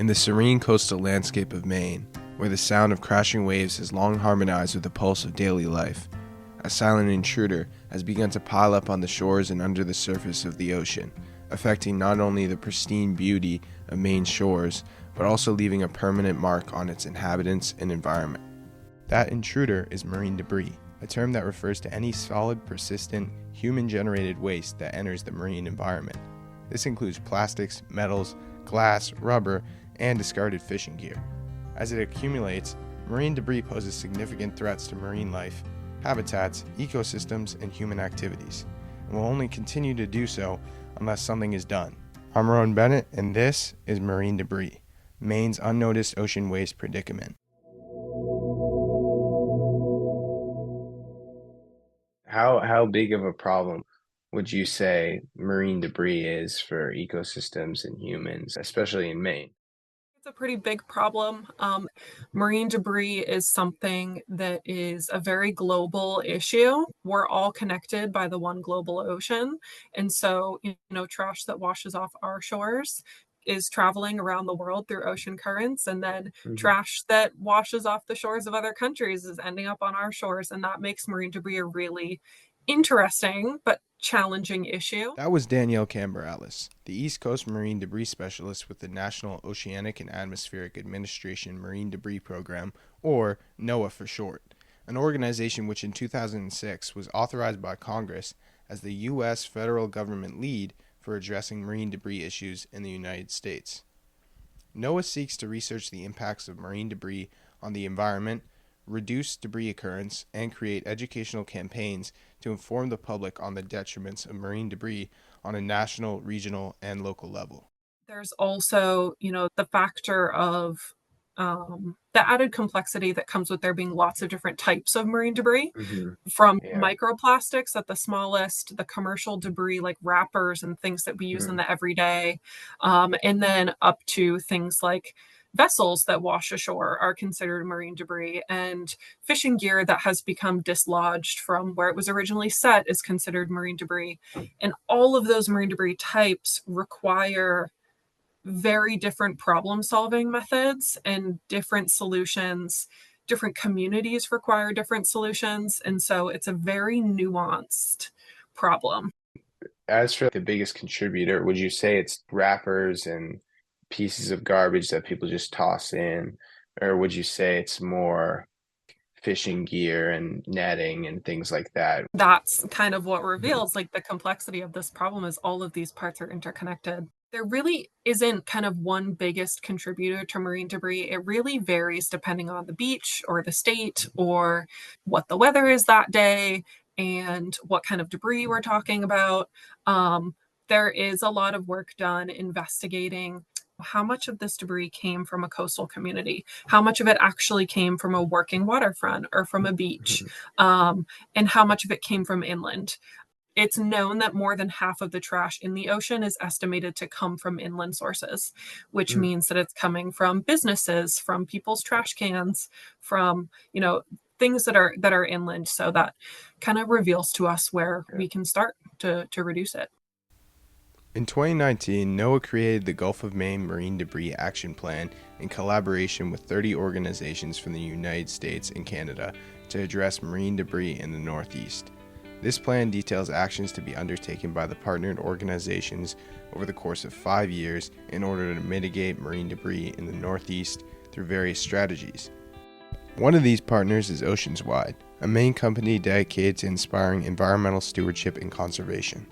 In the serene coastal landscape of Maine, where the sound of crashing waves has long harmonized with the pulse of daily life, a silent intruder has begun to pile up on the shores and under the surface of the ocean, affecting not only the pristine beauty of Maine's shores, but also leaving a permanent mark on its inhabitants and environment. That intruder is marine debris, a term that refers to any solid, persistent, human-generated waste that enters the marine environment. This includes plastics, metals, glass, rubber, and discarded fishing gear. As it accumulates, marine debris poses significant threats to marine life, habitats, ecosystems, and human activities, and will only continue to do so unless something is done. I'm Rowan Bennett, and this is Marine Debris, Maine's unnoticed ocean waste predicament. How big of a problem would you say marine debris is for ecosystems and humans, especially in Maine? It's a pretty big problem. Marine debris is something that is a very global issue. We're all connected by the one global ocean. And so, trash that washes off our shores is traveling around the world through ocean currents. And then Mhm. trash that washes off the shores of other countries is ending up on our shores. And that makes marine debris a really interesting but challenging issue. That was Danielle Camberales, the East Coast Marine Debris Specialist with the National Oceanic and Atmospheric Administration Marine Debris Program, or NOAA for short, an organization which in 2006 was authorized by Congress as the U.S. federal government lead for addressing marine debris issues in the United States. NOAA seeks to research the impacts of marine debris on the environment, reduce debris occurrence, and create educational campaigns to inform the public on the detriments of marine debris on a national, regional, and local level. There's also, the factor of the added complexity that comes with there being lots of different types of marine debris, Hmm. from Yeah. microplastics at the smallest, the commercial debris like wrappers and things that we use in Mhm. the everyday, and then up to things like vessels that wash ashore are considered marine debris, and fishing gear that has become dislodged from where it was originally set is considered marine debris. And all of those marine debris types require very different problem solving methods and different solutions. Different communities require different solutions. And so it's a very nuanced problem. As for the biggest contributor, would you say it's wrappers and pieces of garbage that people just toss in, or would you say it's more fishing gear and netting and things like that? That's kind of what Mhm. reveals like the complexity of this problem is all of these parts are interconnected. There really isn't kind of one biggest contributor to marine debris. It really varies depending on the beach or the state or what the weather is that day and what kind of debris we're talking about. Um, there is a lot of work done investigating how much of this debris came from a coastal community, how much of it actually came from a working waterfront or from a beach, Mhm. um, and how much of it came from inland. It's known that more than half of the trash in the ocean is estimated to come from inland sources, which Mm. means that it's coming from businesses, from people's trash cans, from, things that are inland. So that kind of reveals to us where Yeah. we can start to reduce it. In 2019, NOAA created the Gulf of Maine Marine Debris Action Plan in collaboration with 30 organizations from the United States and Canada to address marine debris in the Northeast. This plan details actions to be undertaken by the partnered organizations over the course of 5 years in order to mitigate marine debris in the Northeast through various strategies. One of these partners is Oceanswide, a Maine company dedicated to inspiring environmental stewardship and conservation.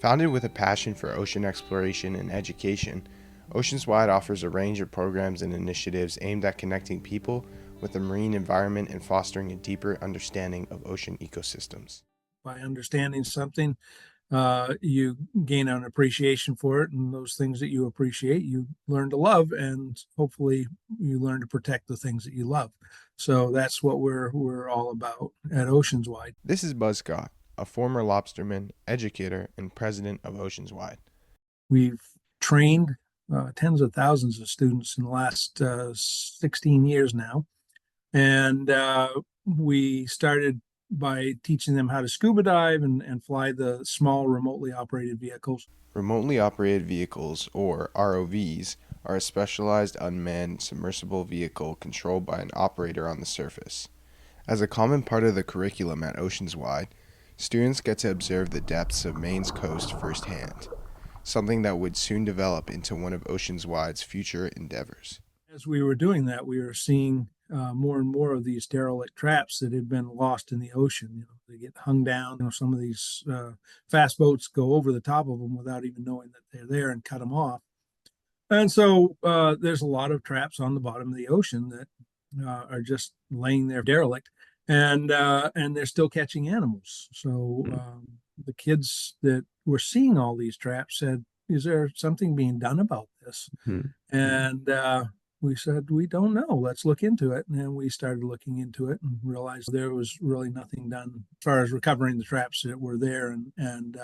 Founded with a passion for ocean exploration and education, Oceanswide offers a range of programs and initiatives aimed at connecting people with the marine environment and fostering a deeper understanding of ocean ecosystems. By understanding something, you gain an appreciation for it, and those things that you appreciate, you learn to love, and hopefully, you learn to protect the things that you love. So that's what we're all about at Oceanswide. This is Buzz Scott, a former lobsterman, educator, and president of Oceanswide. We've trained tens of thousands of students in the last 16 years now, and we started by teaching them how to scuba dive and fly the small remotely operated vehicles. Remotely operated vehicles, or ROVs, are a specialized unmanned submersible vehicle controlled by an operator on the surface. As a common part of the curriculum at Oceanswide, students get to observe the depths of Maine's coast firsthand, something that would soon develop into one of Oceanswide's future endeavors. As we were doing that, we were seeing more and more of these derelict traps that had been lost in the ocean. They get hung down. Some of these fast boats go over the top of them without even knowing that they're there and cut them off. And so there's a lot of traps on the bottom of the ocean that are just laying there derelict, and they're still catching animals. So the kids that were seeing all these traps said, "Is there something being done about this?" And we said, "We don't know. Let's look into it." And we started looking into it and realized there was really nothing done as far as recovering the traps that were there and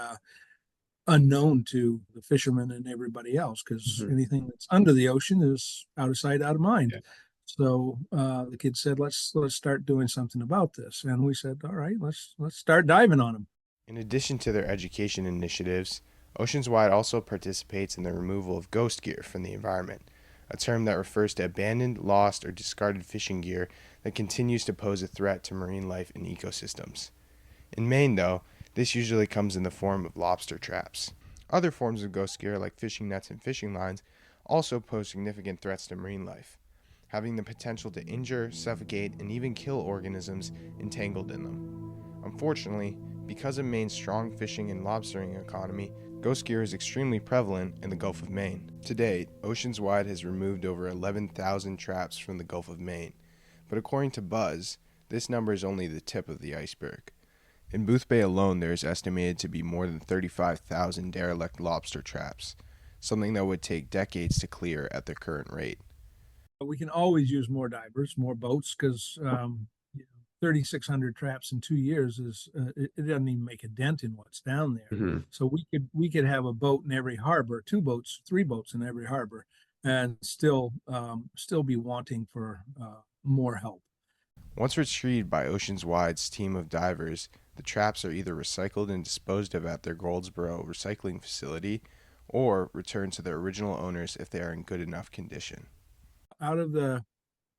unknown to the fishermen and everybody else, because anything that's under the ocean is out of sight, out of mind. Yeah. So the kids said, let's start doing something about this. And we said, all right, let's start diving on them. In addition to their education initiatives, Oceanswide also participates in the removal of ghost gear from the environment, a term that refers to abandoned, lost, or discarded fishing gear that continues to pose a threat to marine life and ecosystems. In Maine, though, this usually comes in the form of lobster traps. Other forms of ghost gear, like fishing nets and fishing lines, also pose significant threats to marine life, having the potential to injure, suffocate, and even kill organisms entangled in them. Unfortunately, because of Maine's strong fishing and lobstering economy, ghost gear is extremely prevalent in the Gulf of Maine. To date, Oceanswide has removed over 11,000 traps from the Gulf of Maine, but according to Buzz, this number is only the tip of the iceberg. In Booth Bay alone, there is estimated to be more than 35,000 derelict lobster traps, something that would take decades to clear at their current rate. We can always use more divers, more boats, because 3,600 traps in 2 years it doesn't even make a dent in what's down there. So we could have a boat in every harbor, 2 boats, 3 boats in every harbor, and still be wanting for more help. Once retrieved by Oceanswide's team of divers, the traps are either recycled and disposed of at their Goldsboro recycling facility, or returned to their original owners if they are in good enough condition. Out of the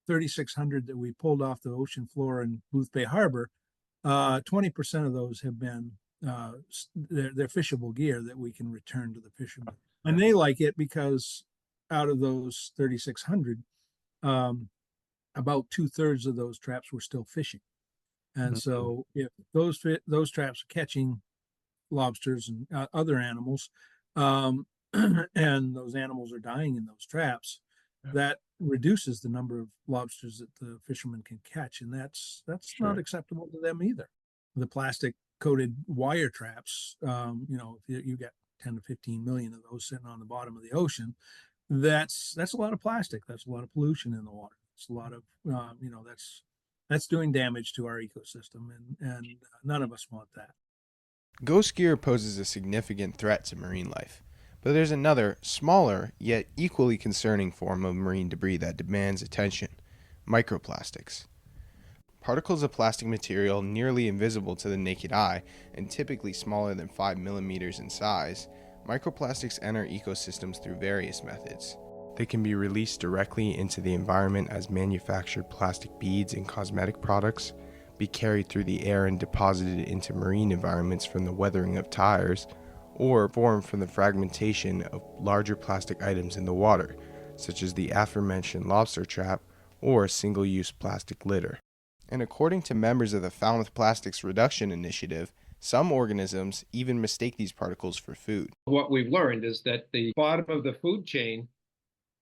3,600 that we pulled off the ocean floor in Booth Bay Harbor, 20% of those have been they're fishable gear that we can return to the fishermen. And they like it because out of those 3,600, about 2/3 of those traps were still fishing. And so if those traps are catching lobsters and other animals, and those animals are dying in those traps, that reduces the number of lobsters that the fishermen can catch, and that's not acceptable to them either. The plastic coated wire traps, if you get 10 to 15 million of those sitting on the bottom of the ocean, that's a lot of plastic. That's a lot of pollution in the water. It's a lot of that's doing damage to our ecosystem, and none of us want that. Ghost gear poses a significant threat to marine life. But there's another, smaller, yet equally concerning form of marine debris that demands attention: microplastics. Particles of plastic material nearly invisible to the naked eye and typically smaller than 5 millimeters in size, microplastics enter ecosystems through various methods. They can be released directly into the environment as manufactured plastic beads and cosmetic products, be carried through the air and deposited into marine environments from the weathering of tires, or formed from the fragmentation of larger plastic items in the water, such as the aforementioned lobster trap or single-use plastic litter. And according to members of the Falmouth Plastics Reduction Initiative, some organisms even mistake these particles for food. What we've learned is that the bottom of the food chain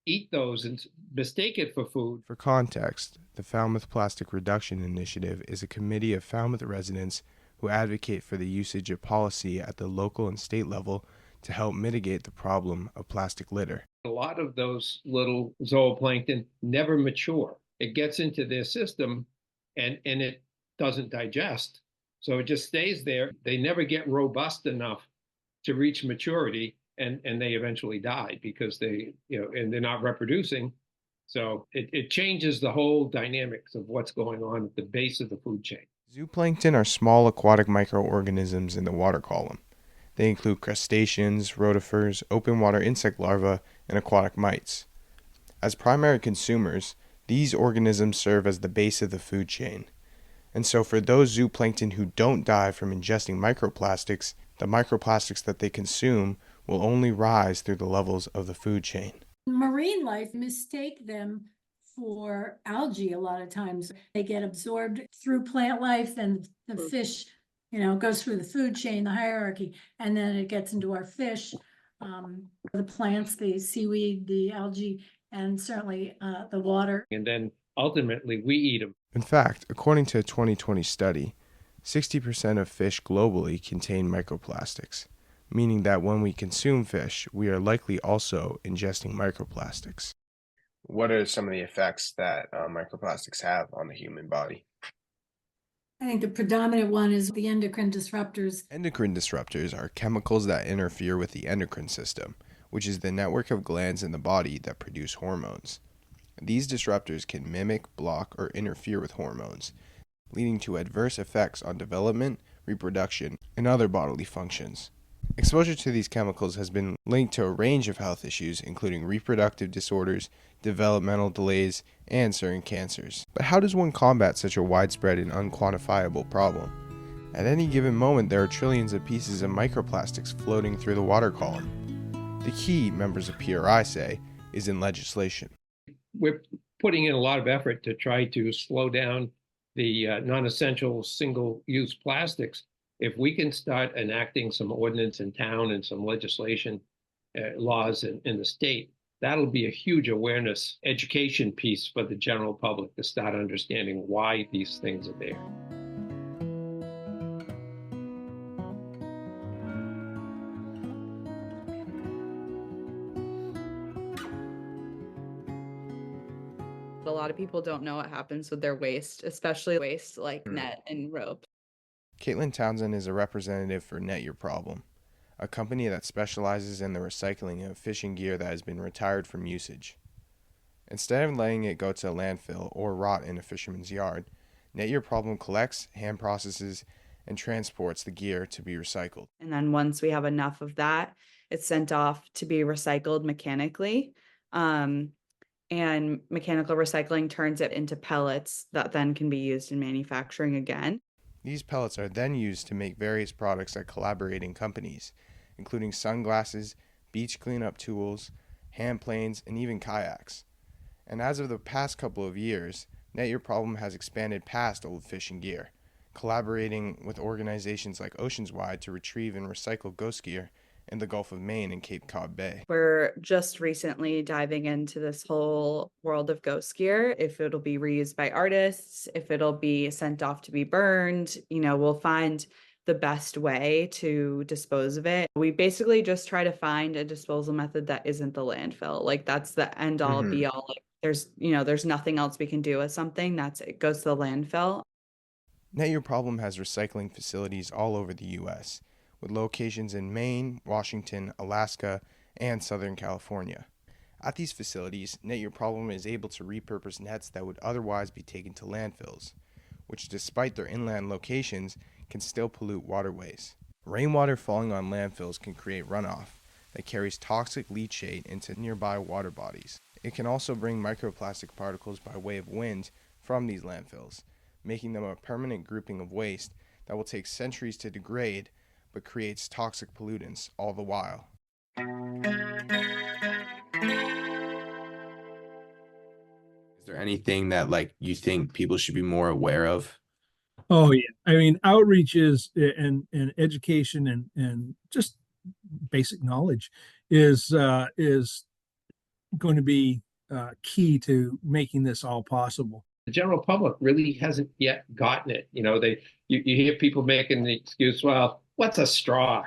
eat those and mistake it for food. For context, the Falmouth Plastic Reduction Initiative is a committee of Falmouth residents who advocate for the usage of policy at the local and state level to help mitigate the problem of plastic litter. A lot of those little zooplankton never mature. It gets into their system and it doesn't digest. So it just stays there. They never get robust enough to reach maturity, and they eventually die because and they're not reproducing. So it changes the whole dynamics of what's going on at the base of the food chain. Zooplankton are small aquatic microorganisms in the water column. They include crustaceans, rotifers, open water insect larvae, and aquatic mites. As primary consumers, these organisms serve as the base of the food chain. And so for those zooplankton who don't die from ingesting microplastics, the microplastics that they consume will only rise through the levels of the food chain. Marine life mistake them for algae a lot of times. They get absorbed through plant life, and the fish, goes through the food chain, the hierarchy, and then it gets into our fish, the plants, the seaweed, the algae, and certainly the water. And then ultimately we eat them. In fact, according to a 2020 study, 60% of fish globally contain microplastics, meaning that when we consume fish, we are likely also ingesting microplastics. What are some of the effects that microplastics have on the human body? I think the predominant one is the endocrine disruptors. Endocrine disruptors are chemicals that interfere with the endocrine system, which is the network of glands in the body that produce hormones. These disruptors can mimic, block, or interfere with hormones, leading to adverse effects on development, reproduction, and other bodily functions. Exposure to these chemicals has been linked to a range of health issues, including reproductive disorders, developmental delays, and certain cancers. But how does one combat such a widespread and unquantifiable problem? At any given moment, there are trillions of pieces of microplastics floating through the water column. The key, members of PRI say, is in legislation. We're putting in a lot of effort to try to slow down the non-essential single-use plastics. If we can start enacting some ordinance in town and some legislation laws in the state, that'll be a huge awareness education piece for the general public to start understanding why these things are there. A lot of people don't know what happens with their waste, especially waste like net and rope. Caitlin Townsend is a representative for Net Your Problem, a company that specializes in the recycling of fishing gear that has been retired from usage. Instead of letting it go to a landfill or rot in a fisherman's yard, Net Your Problem collects, hand processes, and transports the gear to be recycled. And then once we have enough of that, it's sent off to be recycled mechanically. And mechanical recycling turns it into pellets that then can be used in manufacturing again. These pellets are then used to make various products at collaborating companies, including sunglasses, beach cleanup tools, hand planes, and even kayaks. And as of the past couple of years, Net Your Problem has expanded past old fishing gear, collaborating with organizations like Oceanswide to retrieve and recycle ghost gear in the Gulf of Maine and Cape Cod Bay. We're just recently diving into this whole world of ghost gear, if it'll be reused by artists, if it'll be sent off to be burned, we'll find the best way to dispose of it. We basically just try to find a disposal method that isn't the landfill. Like that's the end all be all. Like there's nothing else we can do with something. It goes to the landfill. Net Your Problem has recycling facilities all over the U.S., with locations in Maine, Washington, Alaska, and Southern California. At these facilities, Net Your Problem is able to repurpose nets that would otherwise be taken to landfills, which despite their inland locations, can still pollute waterways. Rainwater falling on landfills can create runoff that carries toxic leachate into nearby water bodies. It can also bring microplastic particles by way of wind from these landfills, making them a permanent grouping of waste that will take centuries to degrade but creates toxic pollutants all the while. Is there anything that you think people should be more aware of? Oh yeah. I mean, outreach is and education and just basic knowledge is going to be key to making this all possible. The general public really hasn't yet gotten it. You hear people making the excuse, well, what's a straw?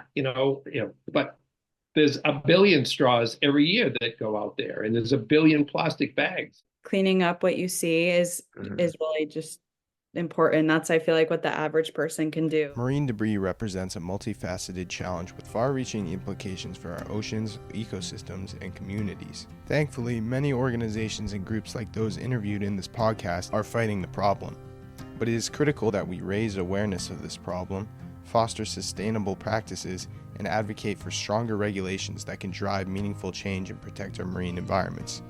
But there's a billion straws every year that go out there, and there's a billion plastic bags. Cleaning up what you see is really just important. That's, I feel like, what the average person can do. Marine debris represents a multifaceted challenge with far-reaching implications for our oceans, ecosystems, and communities. Thankfully, many organizations and groups like those interviewed in this podcast are fighting the problem. But it is critical that we raise awareness of this problem, foster sustainable practices, and advocate for stronger regulations that can drive meaningful change and protect our marine environments.